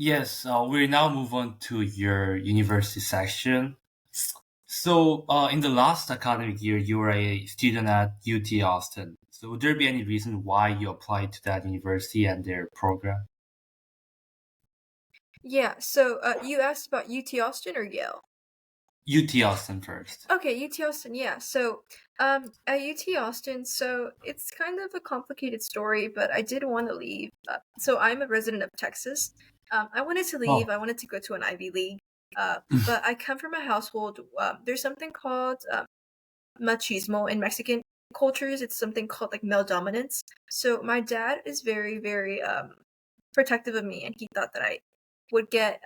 Yes, we now move on to your university section. So, in the last academic year, you were a student at UT Austin. So, would there be any reason why you applied to that university and their program? Yeah, so you asked about UT Austin or Yale? UT Austin first. Okay, UT Austin, yeah. So, at UT Austin, so it's kind of a complicated story, but I did want to leave. So I'm a resident of Texas. I wanted to leave. Oh, I wanted to go to an Ivy League. But I come from a household. There's something called machismo in Mexican cultures. It's something called like male dominance. So my dad is very, very protective of me, and he thought that I would get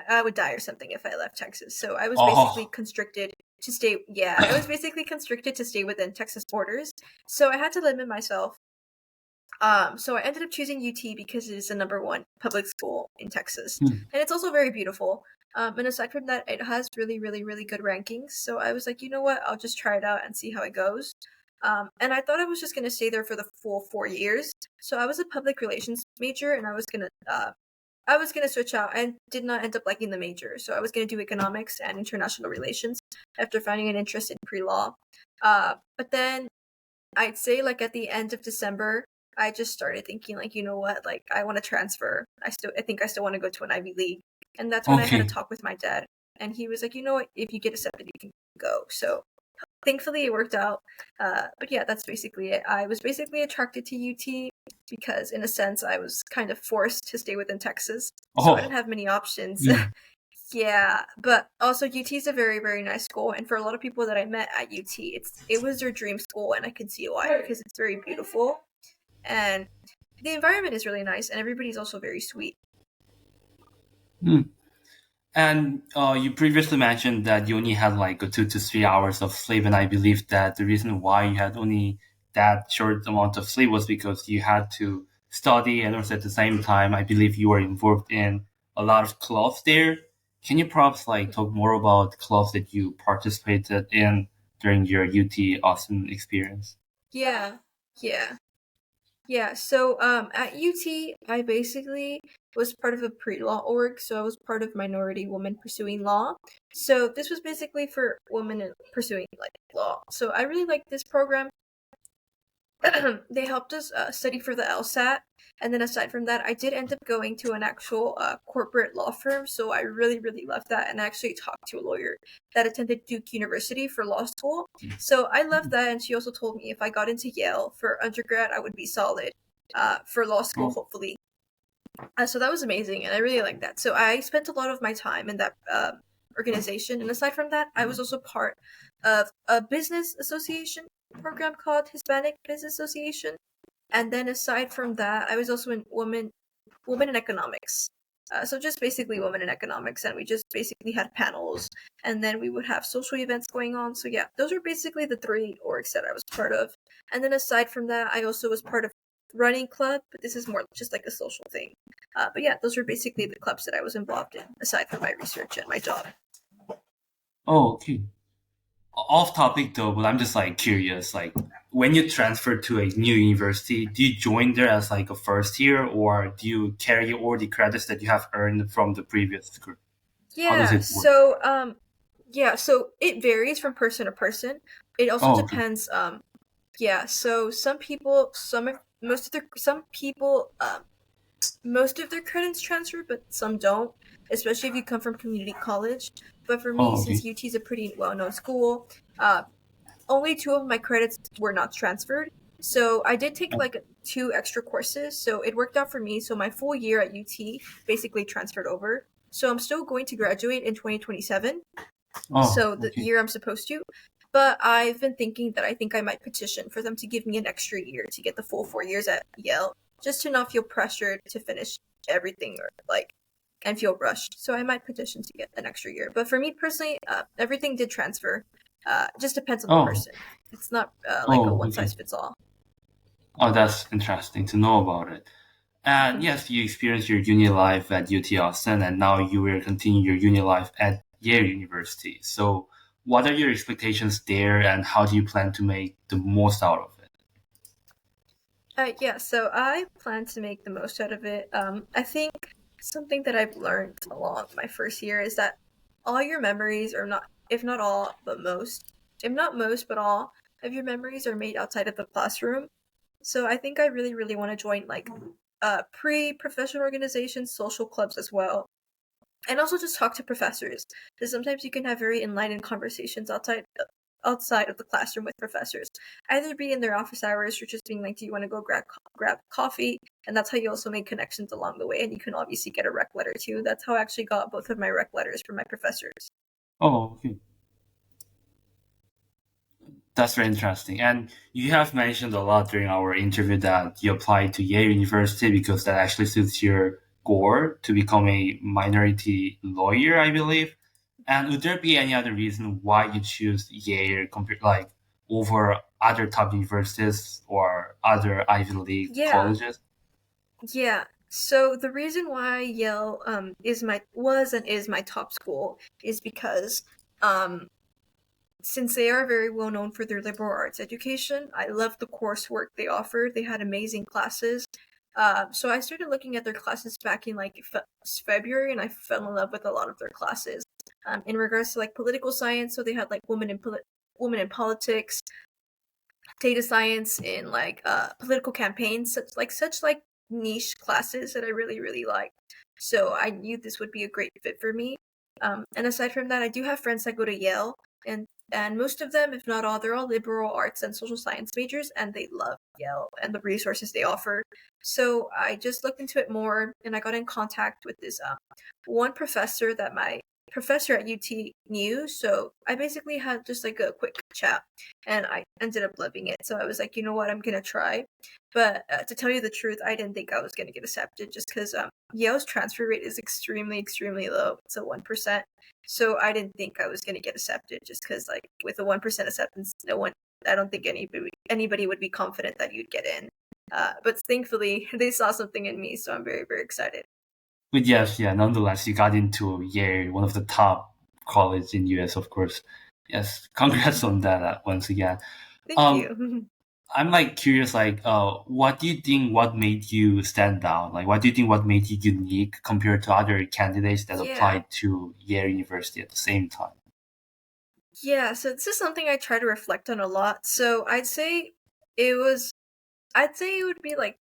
I would die or something if I left Texas. So I was basically oh, constricted to stay. Yeah, I was basically constricted to stay within Texas borders. So I had to limit myself. So I ended up choosing UT because it is the number one public school in Texas, Hmm. and it's also very beautiful. And aside from that, it has really, really, really good rankings. So I was like, you know what? I'll just try it out and see how it goes. And I thought I was just gonna stay there for the full 4 years. So I was a public relations major, and I was gonna switch out and did not end up liking the major. So I was gonna do economics and international relations after finding an interest in pre-law. But then I'd say like at the end of December, I just started thinking like, you know what, like I want to transfer. I think I still want to go to an Ivy League. And that's when I had a Okay. talk with my dad. And he was like, you know what, if you get accepted, you can go. So thankfully it worked out. But yeah, that's basically it. I was basically attracted to UT because in a sense I was kind of forced to stay within Texas. So I didn't Oh, have many options. yeah. Yeah, but also UT is a very, very nice school, and for a lot of people that I met at UT, it was their dream school, and I can see why because it's very beautiful and the environment is really nice, and everybody's also very sweet. Hmm. And you previously mentioned that you only had like a 2 to 3 hours of sleep, and I believe that the reason why you had only that short amount of sleep was because you had to study, and also at the same time, I believe you were involved in a lot of clubs there. Can you perhaps like talk more about clubs that you participated in during your UT Austin experience? Yeah, yeah, yeah. So at UT, I basically was part of a pre-law org, so I was part of Minority Women Pursuing Law. So this was basically for women pursuing like law. So I really liked this program. They helped us study for the LSAT, and then aside from that, I did end up going to an actual corporate law firm. So I really, really loved that, and I actually talked to a lawyer that attended Duke University for law school. So I loved that, and she also told me if I got into Yale for undergrad, I would be solid for law school, Oh, hopefully. So that was amazing, and I really liked that. So I spent a lot of my time in that organization, and aside from that, I was also part of a business association program called Hispanic Business Association. And then aside from that, I was also in women in economics. So just basically women in economics, and we just basically had panels, and then we would have social events going on. So yeah, those are basically the three orgs that I was part of. And then aside from that, I also was part of running club, but this is more just like a social thing. But yeah, those were basically the clubs that I was involved in, aside from my research and my job. oh, okay. Off topic though, but I'm just like curious. Like, when you transfer to a new university, do you join there as like a first year, or do you carry all the credits that you have earned from the previous degree? How does Yeah, it work? so it varies from person to person. It also Oh, okay. depends. Yeah, so some people, some people, most of their credits transfer, but some don't, especially if you come from community college. But for me, Oh, since okay. UT is a pretty well-known school, uh, only two of my credits were not transferred. So I did take Oh, like two extra courses, so it worked out for me. So my full year at UT basically transferred over. So I'm still going to graduate in 2027, oh, so the okay. year I'm supposed to. But I've been thinking that I think I might petition for them to give me an extra year to get the full 4 years at Yale, just to not feel pressured to finish everything or like and feel rushed. So I might petition to get an extra year. But for me personally, everything did transfer. Just depends on the Oh, person. It's not like a oh, one okay. size fits all. Oh, that's interesting to know about it. And Mhm. yes, you experienced your uni life at UT Austin, and now you will continue your uni life at Yale University. So, what are your expectations there, and how do you plan to make the most out of it? Yeah, so I plan to make the most out of it. I think Something that I've learned along my first year is that all your memories, or not, if not all, but most, if not most, but all of your memories are made outside of the classroom. So I think I really, really want to join like pre-professional organizations, social clubs as well, and also just talk to professors. Because sometimes you can have very enlightening conversations outside of the classroom with professors, either be in their office hours or just being like, "Do you want to go grab coffee?" And that's how you also make connections along the way. And you can obviously get a rec letter too. That's how I actually got both of my rec letters from my professors. Oh, okay. That's very interesting. And you have mentioned a lot during our interview that you applied to Yale University because that actually suits your goal to become a minority lawyer, I believe. And would there be any other reason why you choose Yale compared like over other top universities or other Ivy League Yeah, colleges? yeah. So the reason why Yale is my was and is my top school is because um since they are very well known for their liberal arts education, I loved the coursework they offered. They had amazing classes. So I started looking at their classes back in like February, and I fell in love with a lot of their classes. In regards to like political science, so they had like women in politics, data science, in like political campaigns, such niche classes that I really really liked. So I knew this would be a great fit for me. And aside from that, I do have friends that go to Yale, and most of them, if not all, they're all liberal arts and social science majors, and they love Yale and the resources they offer. So I just looked into it more, and I got in contact with this one professor that my professor at UT knew. So I basically had just like a quick chat, and I ended up loving it. So I was like, you know what, I'm gonna try. But to tell you the truth, I didn't think I was gonna get accepted just because Yale's transfer rate is extremely, extremely low. It's a 1%. So I didn't think I was gonna get accepted just because like with a 1% acceptance, no one, I don't think anybody would be confident that you'd get in. But thankfully, they saw something in me, so I'm very, very excited. But yes, yeah, nonetheless, you got into Yale, one of the top college in US, of course. Yes, congrats on that once again. Thank Um, you. I'm like curious, like, what do you think? What made you stand out? Like, what do you think? What made you unique compared to other candidates that Yeah. applied to Yale University at the same time? Yeah, so this is something I try to reflect on a lot. So it was, I'd say it would be like,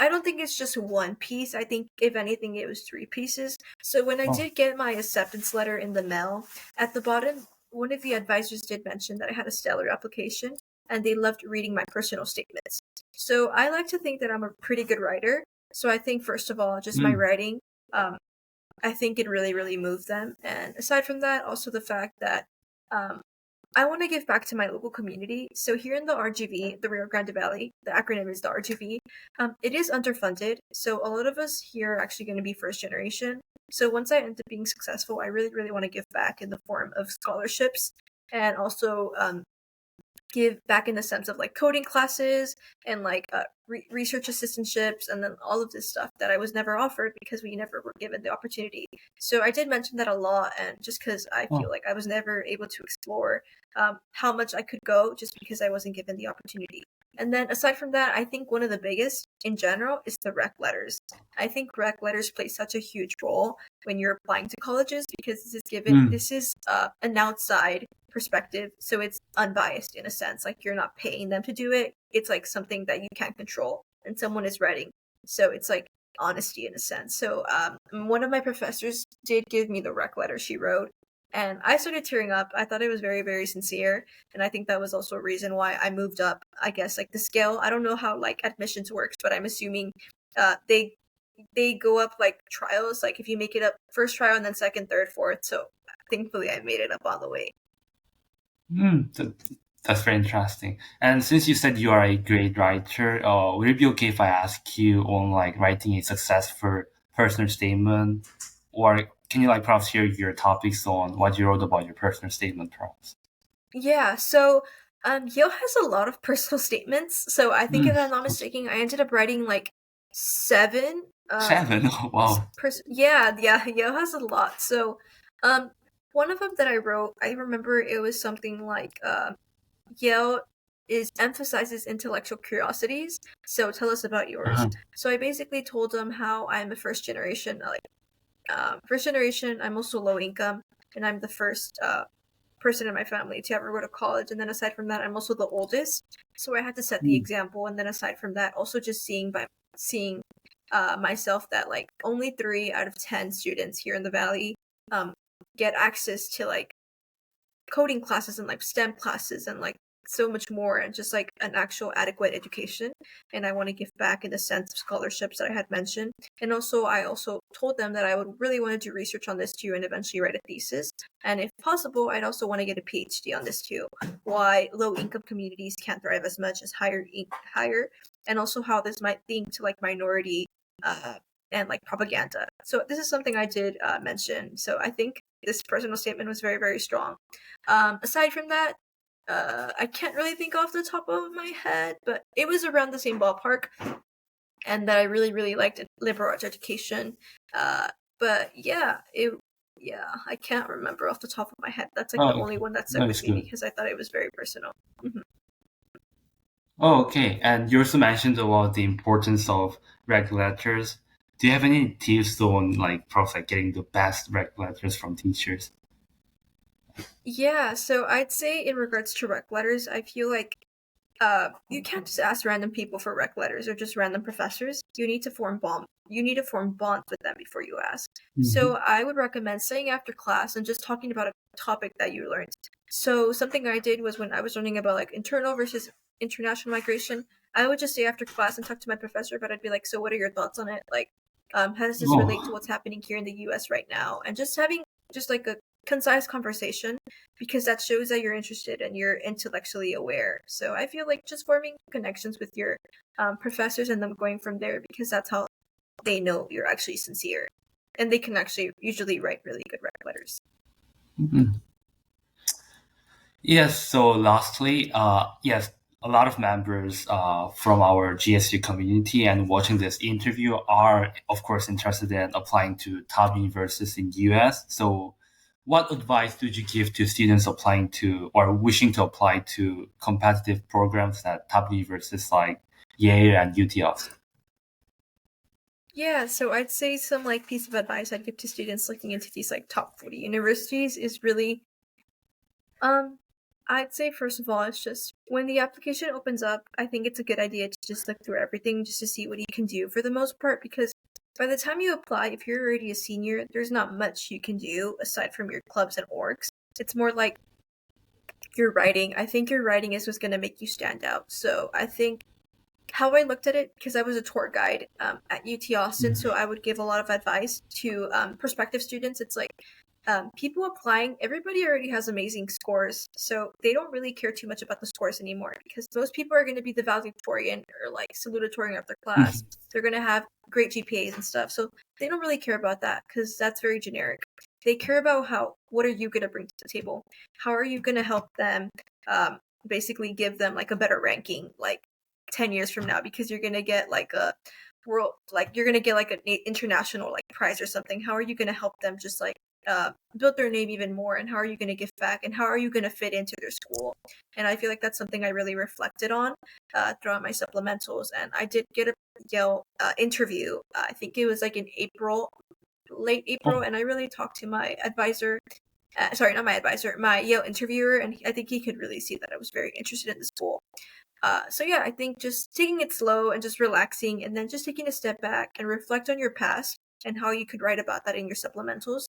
I don't think it's just one piece. I think, if anything, it was three pieces. So when I Oh, did get my acceptance letter in the mail, at the bottom, one of the advisors did mention that I had a stellar application and they loved reading my personal statements. So I like to think that I'm a pretty good writer. So I think, first of all, just my mm, writing, um, I think it really, really moved them. And aside from that, also the fact that um, I want to give back to my local community. So here in the RGV, the Rio Grande Valley, the acronym is the RGV. It is underfunded, so a lot of us here are actually going to be first generation. So once I end up being successful, I really, really want to give back in the form of scholarships, and also give back in the sense of like coding classes and like research assistantships, and then all of this stuff that I was never offered because we never were given the opportunity. So I did mention that a lot, and just because I feel oh, like I was never able to explore how much I could go just because I wasn't given the opportunity. And then aside from that, I think one of the biggest in general is the rec letters. I think rec letters play such a huge role when you're applying to colleges because mm, this is an outside perspective, so it's unbiased in a sense. Like, you're not paying them to do it. It's like something that you can't control, and someone is writing. So it's like honesty in a sense. So one of my professors did give me the rec letter she wrote, and I started tearing up. I thought it was very, very sincere, and I think that was also a reason why I moved up. I guess like the scale. I don't know how like admissions works, but I'm assuming they go up like trials. Like if you make it up first trial and then second, third, fourth. So thankfully, I made it up all the way. that's very interesting. And since you said you are a great writer, would it be okay if I ask you on like writing a successful personal statement, or can you like perhaps share your topics on what you wrote about your personal statement, perhaps? Yeah, so Yo has a lot of personal statements. So I think, Mm, if I'm not mistaken, I ended up writing like seven seven. Oh, wow. yeah, yeah, Yo has a lot. So one of them that I wrote, I remember it was something like Yo is emphasizes intellectual curiosities. So tell us about yours. Uh-huh. So I basically told them how I'm a first generation. I'm also low income, and I'm the first person in my family to ever go to college. And then aside from that, I'm also the oldest, so I had to set the Mm, example. And then aside from that, also just seeing myself that like only 3 out of 10 students here in the valley um, get access to like coding classes and like STEM classes and like so much more and just like an actual adequate education. And I want to give back in the sense of scholarships that I had mentioned. And also, I also told them that I would really want to do research on this too and eventually write a thesis. And if possible, I'd also want to get a PhD on this too. Why low income communities can't thrive as much as higher, and also how this might link to like minority uh, and like propaganda. So this is something I did mention. So I think this personal statement was very, very strong. Aside from that, I can't really think off the top of my head, but it was around the same ballpark, and that I really, really liked liberal arts education. But yeah, I can't remember off the top of my head. That's like the oh, only one that stuck that with is me good. because I thought it was very personal. Mhm. Oh, okay. And you also mentioned about the importance of regulators. Do you have any tips on like prof like getting the best regulators from teachers? Yeah, so I'd say in regards to rec letters, I feel like you can't just ask random people for rec letters or just random professors. You need to form bonds with them before you ask. So Hmm. I would recommend staying after class and just talking about a topic that you learned. So something I did was when I was learning about like internal versus international migration, I would just stay after class and talk to my professor, but I'd be like, so what are your thoughts on it? Like, how does this relate to Oh, what's happening here in the US right now? And just having just like a concise conversation because that shows that you're interested and you're intellectually aware. So I feel like just forming connections with your professors and them going from there because that's how they know you're actually sincere. And they can actually usually write really good rec letters. mhm. Yes. So lastly, yes, a lot of members from our GSU community and watching this interview are, of course, interested in applying to top universities in US. So, what advice would you give to students applying to or wishing to apply to competitive programs at top universities like Yale and UT Austin? Yeah, so I'd say some like piece of advice I'd give to students looking into these like top 40 universities is really Um, I'd say first of all, it's just when the application opens up, I think it's a good idea to just look through everything just to see what you can do for the most part because by the time you apply, if you're already a senior, there's not much you can do aside from your clubs and orgs. It's more like your writing. I think your writing is what's going to make you stand out. So I think how I looked at it, because I was a tour guide at UT Austin, so I would give a lot of advice to prospective students. It's like people applying, everybody already has amazing scores, so they don't really care too much about the scores anymore because those people are going to be the valedictorian or like salutatorian of their class. They're going to have great GPAs and stuff, so they don't really care about that because that's very generic. They care about how what are you going to bring to the table? How are you going to help them? Basically, give them like a better ranking, like 10 years from now because you're gonna get like a world like you're gonna get like an international like prize or something. How are you gonna help them just like build their name even more, and how are you going to give back, and how are you going to fit into their school? And I feel like that's something I really reflected on throughout my supplementals. And I did get a Yale interview. I think it was like in April, late April, Oh, and I really talked to my advisor. Sorry, not my advisor, my Yale interviewer, and I think he could really see that I was very interested in the school. So yeah, I think just taking it slow and just relaxing and then just taking a step back and reflect on your past and how you could write about that in your supplementals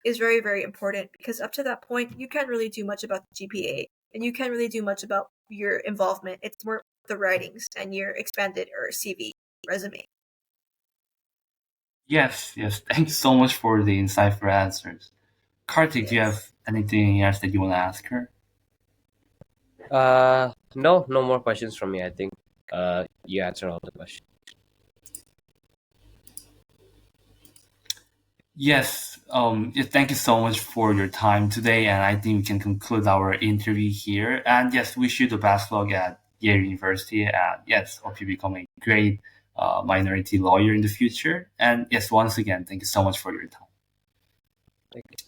is very, very important because up to that point, you can't really do much about the GPA and you can't really do much about your involvement. It's more the writings and your expanded or CV resume. yes, yes. Thanks so much for the insightful answers. Kartik, do you Yes. have anything else that you want to ask her? No, no more questions from me. I think you answered all the questions. Yes, thank you so much for your time today, and I think we can conclude our interview here. And yes, wish you the best luck at Yale University, and yes, hope you become a great minority lawyer in the future. And yes, once again, thank you so much for your time. Thank you.